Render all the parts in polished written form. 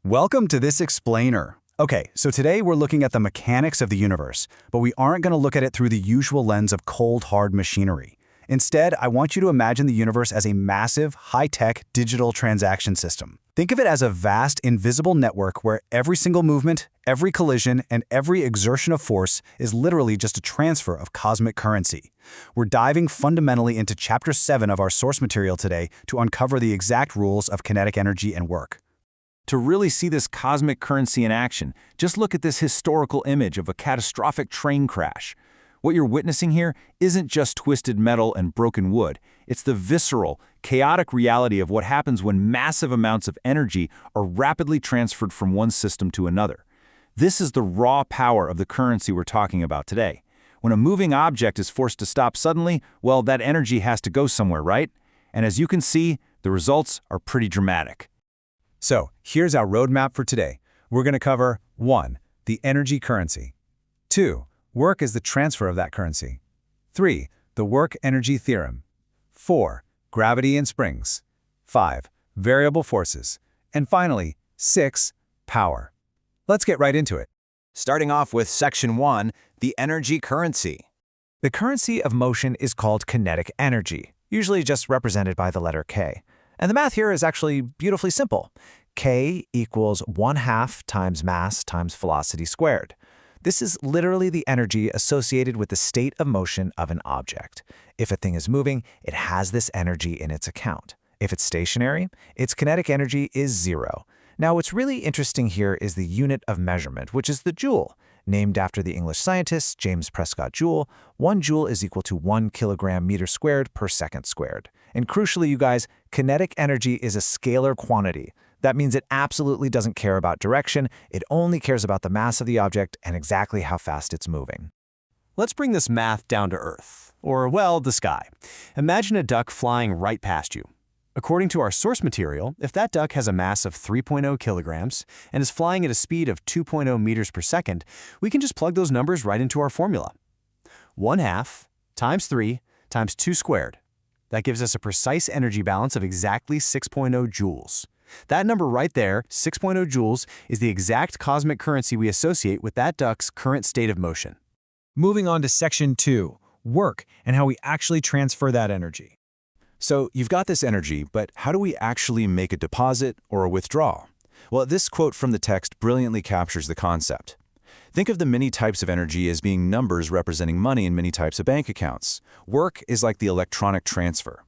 Welcome to this explainer. Okay, so today we're looking at the mechanics of the universe, but we aren't going to look at it through the usual lens of cold, hard machinery. Instead, I want you to imagine the universe as a massive, high-tech digital transaction system. Think of it as a vast, invisible network where every single movement, every collision, and every exertion of force is literally just a transfer of cosmic currency. We're diving fundamentally into Chapter 7 of our source material today to uncover the exact rules of kinetic energy and work. To really see this cosmic currency in action, just look at this historical image of a catastrophic train crash. What you're witnessing here isn't just twisted metal and broken wood. It's the visceral, chaotic reality of what happens when massive amounts of energy are rapidly transferred from one system to another. This is the raw power of the currency we're talking about today. When a moving object is forced to stop suddenly, well, that energy has to go somewhere, right? And as you can see, the results are pretty dramatic. So, here's our roadmap for today. We're going to cover 1. The energy currency. 2. Work is the transfer of that currency. 3. The work-energy theorem. 4. Gravity and springs. 5. Variable forces. And finally, 6. Power. Let's get right into it. Starting off with Section 1, the energy currency. The currency of motion is called kinetic energy, usually just represented by the letter K. And the math here is actually beautifully simple. K equals 1/2 times mass times velocity squared. This is literally the energy associated with the state of motion of an object. If a thing is moving, it has this energy in its account. If it's stationary, its kinetic energy is 0. Now, what's really interesting here is the unit of measurement, which is the joule. Named after the English scientist James Prescott Joule, 1 joule is equal to 1 kilogram meter squared per second squared. And crucially, you guys, kinetic energy is a scalar quantity. That means it absolutely doesn't care about direction, it only cares about the mass of the object and exactly how fast it's moving. Let's bring this math down to Earth, or, well, the sky. Imagine a duck flying right past you. According to our source material, if that duck has a mass of 3.0 kilograms and is flying at a speed of 2.0 meters per second, we can just plug those numbers right into our formula. 1/2 times 3 times 2 squared. That gives us a precise energy balance of exactly 6.0 joules. That number right there, 6.0 joules, is the exact cosmic currency we associate with that duck's current state of motion. Moving on to Section 2, work, and how we actually transfer that energy. So you've got this energy, but how do we actually make a deposit or a withdrawal? Well, this quote from the text brilliantly captures the concept. Think of the many types of energy as being numbers representing money in many types of bank accounts. Work is like the electronic transfer.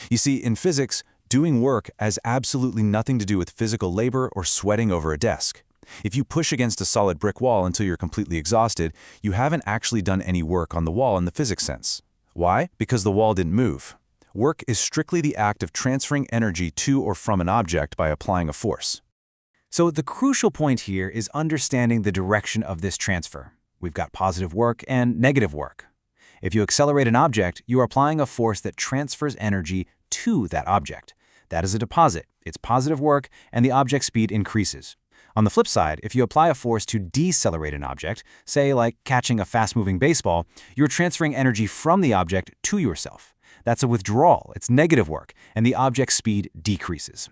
You see, in physics, doing work has absolutely nothing to do with physical labor or sweating over a desk. If you push against a solid brick wall until you're completely exhausted, you haven't actually done any work on the wall in the physics sense. Why? Because the wall didn't move. Work is strictly the act of transferring energy to or from an object by applying a force. So the crucial point here is understanding the direction of this transfer. We've got positive work and negative work. If you accelerate an object, you are applying a force that transfers energy to that object. That is a deposit. It's positive work, and the object speed increases. On the flip side, if you apply a force to decelerate an object, say like catching a fast-moving baseball, you're transferring energy from the object to yourself. That's a withdrawal. It's negative work, and the object's speed decreases.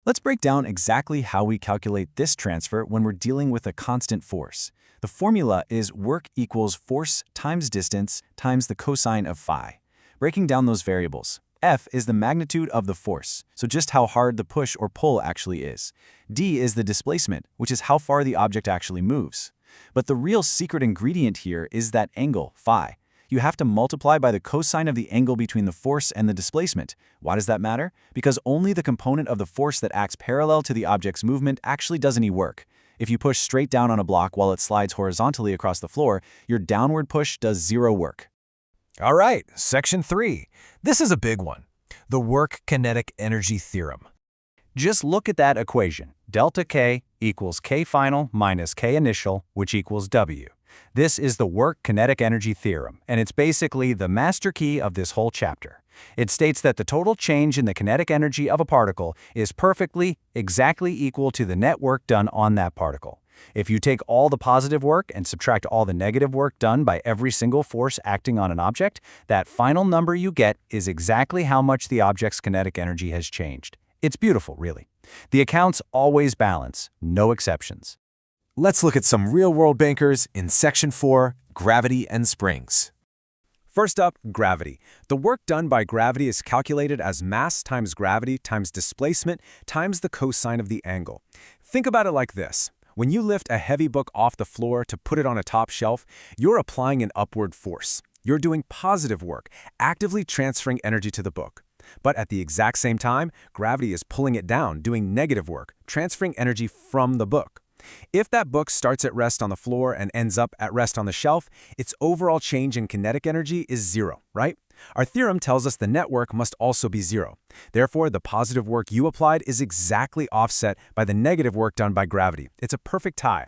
Let's break down exactly how we calculate this transfer when we're dealing with a constant force. The formula is work equals force times distance times the cosine of phi. Breaking down those variables, F is the magnitude of the force, so just how hard the push or pull actually is. D is the displacement, which is how far the object actually moves. But the real secret ingredient here is that angle, phi. You have to multiply by the cosine of the angle between the force and the displacement. Why does that matter? Because only the component of the force that acts parallel to the object's movement actually does any work. If you push straight down on a block while it slides horizontally across the floor, your downward push does 0 work. All right, Section 3. This is a big one. The work-kinetic energy theorem. Just look at that equation. Delta K equals K final minus K initial, which equals W. This is the work-kinetic energy theorem, and it's basically the master key of this whole chapter. It states that the total change in the kinetic energy of a particle is perfectly, exactly equal to the net work done on that particle. If you take all the positive work and subtract all the negative work done by every single force acting on an object, that final number you get is exactly how much the object's kinetic energy has changed. It's beautiful, really. The accounts always balance, no exceptions. Let's look at some real-world bankers in Section 4, Gravity and Springs. First up, gravity. The work done by gravity is calculated as mass times gravity times displacement times the cosine of the angle. Think about it like this. When you lift a heavy book off the floor to put it on a top shelf, you're applying an upward force. You're doing positive work, actively transferring energy to the book. But at the exact same time, gravity is pulling it down, doing negative work, transferring energy from the book. If that book starts at rest on the floor and ends up at rest on the shelf, its overall change in kinetic energy is zero, right? Our theorem tells us the net work must also be zero. Therefore, the positive work you applied is exactly offset by the negative work done by gravity. It's a perfect tie.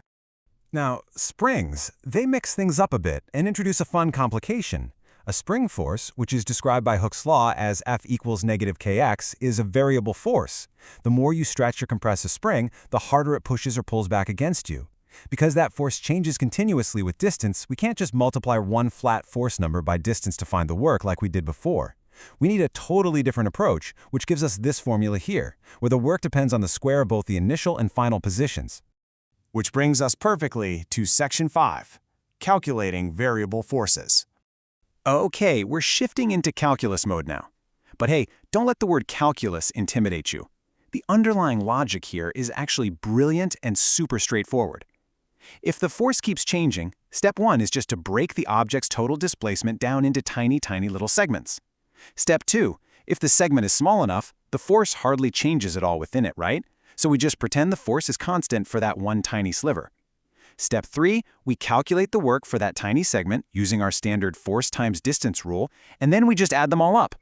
Now, springs, they mix things up a bit and introduce a fun complication. A spring force, which is described by Hooke's law as F equals negative kx, is a variable force. The more you stretch or compress a spring, the harder it pushes or pulls back against you. Because that force changes continuously with distance, we can't just multiply one flat force number by distance to find the work like we did before. We need a totally different approach, which gives us this formula here, where the work depends on the square of both the initial and final positions. Which brings us perfectly to Section 5, Calculating Variable Forces. Okay, we're shifting into calculus mode now. But hey, don't let the word calculus intimidate you. The underlying logic here is actually brilliant and super straightforward. If the force keeps changing, step 1 is just to break the object's total displacement down into tiny little segments. Step 2, if the segment is small enough, the force hardly changes at all within it, right? So we just pretend the force is constant for that one tiny sliver. Step 3, we calculate the work for that tiny segment using our standard force times distance rule, and then we just add them all up.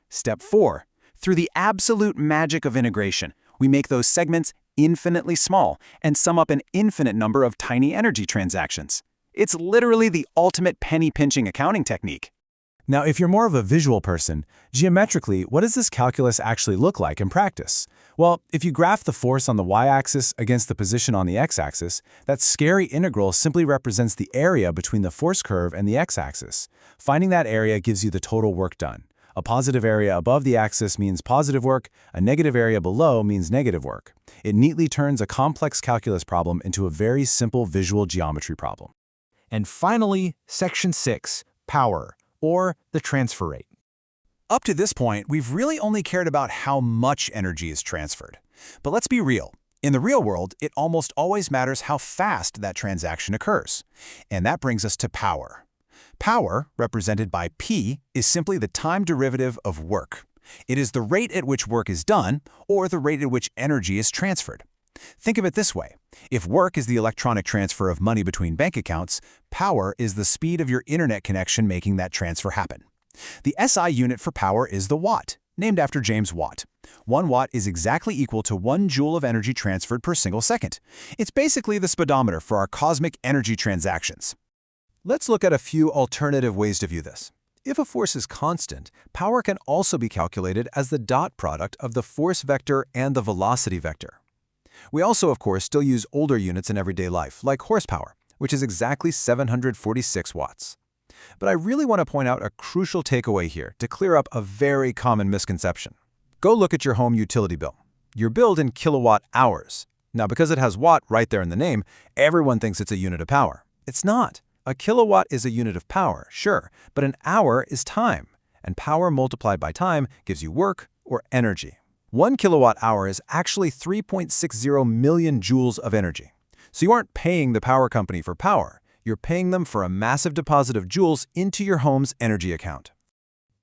Step 4, through the absolute magic of integration, we make those segments infinitely small and sum up an infinite number of tiny energy transactions. It's literally the ultimate penny-pinching accounting technique. Now, if you're more of a visual person, geometrically, what does this calculus actually look like in practice? Well, if you graph the force on the y-axis against the position on the x-axis, that scary integral simply represents the area between the force curve and the x-axis. Finding that area gives you the total work done. A positive area above the axis means positive work, a negative area below means negative work. It neatly turns a complex calculus problem into a very simple visual geometry problem. And finally, Section 6, Power, or the transfer rate. Up to this point, we've really only cared about how much energy is transferred. But let's be real. In the real world, it almost always matters how fast that transaction occurs. And that brings us to power. Power, represented by P, is simply the time derivative of work. It is the rate at which work is done, or the rate at which energy is transferred. Think of it this way. If work is the electronic transfer of money between bank accounts, power is the speed of your internet connection making that transfer happen. The SI unit for power is the watt, named after James Watt. 1 watt is exactly equal to 1 joule of energy transferred per single second. It's basically the speedometer for our cosmic energy transactions. Let's look at a few alternative ways to view this. If a force is constant, power can also be calculated as the dot product of the force vector and the velocity vector. We also, of course, still use older units in everyday life, like horsepower, which is exactly 746 watts. But I really want to point out a crucial takeaway here to clear up a very common misconception. Go look at your home utility bill. You're billed in kilowatt hours. Now, because it has watt right there in the name, everyone thinks it's a unit of power. It's not. A kilowatt is a unit of power, sure, but an hour is time, and power multiplied by time gives you work or energy. 1 kilowatt hour is actually 3.60 million joules of energy. So you aren't paying the power company for power. You're paying them for a massive deposit of joules into your home's energy account.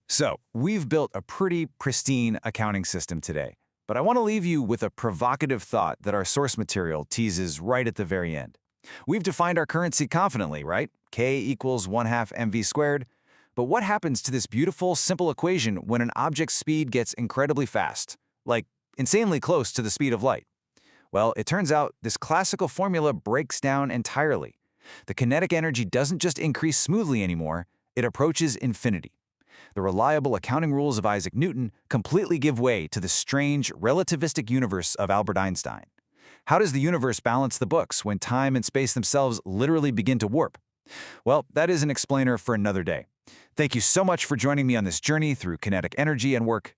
So, we've built a pretty pristine accounting system today, but I want to leave you with a provocative thought that our source material teases right at the very end. We've defined our currency confidently, right? K equals 1/2 mv squared. But what happens to this beautiful, simple equation when an object's speed gets incredibly fast? Like, insanely close to the speed of light? Well, it turns out this classical formula breaks down entirely. The kinetic energy doesn't just increase smoothly anymore, it approaches infinity. The reliable accounting rules of Isaac Newton completely give way to the strange, relativistic universe of Albert Einstein. How does the universe balance the books when time and space themselves literally begin to warp? Well, that is an explainer for another day. Thank you so much for joining me on this journey through kinetic energy and work.